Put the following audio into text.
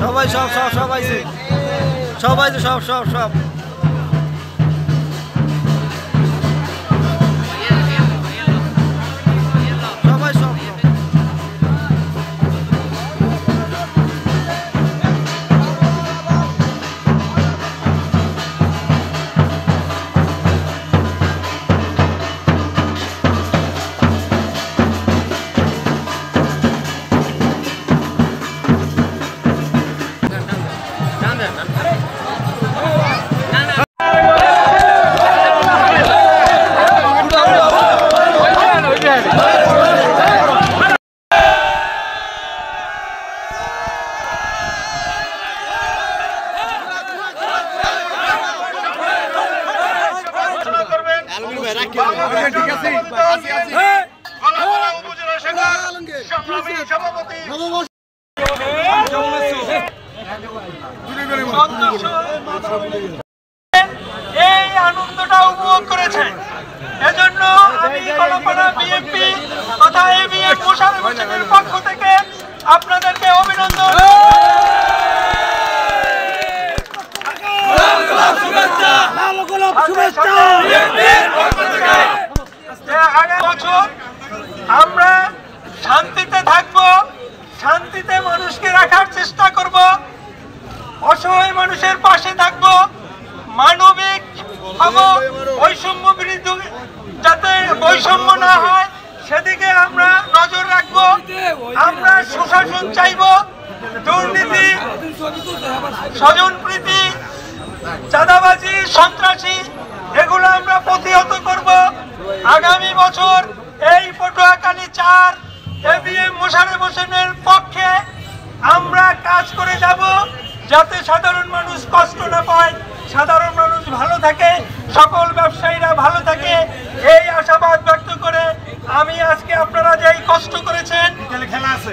সবাই সব সব সব আইছে, সবাই তো সব সব সব সবাই সব এই আনন্দটা উপভোগ করেছে। এজন্য আমি কলাপাড়া বিএনপি তথা এবিএম মোশাররফ হোসেনের পক্ষ থেকে আপনাদেরকে অভিনন্দন। আগামী বছর আমরা শান্তিতে থাকবো, শান্তিতে মানুষকে রাখার চেষ্টা করব, অসহায় মানুষের পাশে থাকব, মানবিক বৈষম্য বিরুদ্ধে যাতে বৈষম্য না হয় সেদিকে আমরা নজর রাখব। আমরা সুশাসন চাইব, দুর্নীতি, স্বজনপ্রীতি, চাঁদাবাজি, সন্ত্রাসী এগুলো আমরা প্রতিহত করব। আগামী বছর এই পটুয়াখালী 4 এবিএম মোশাররফ হোসেনের পক্ষে আমরা কাজ করে যাব যাতে সাধারণ মানুষ কষ্ট না পায়, সাধারণ মানুষ ভালো থাকে, সকল ব্যবসায়ীরা ভালো থাকে, এই আশাবাদ ব্যক্ত করে আমি আজকে আপনারা যে কষ্ট করেছেন খেলা আছে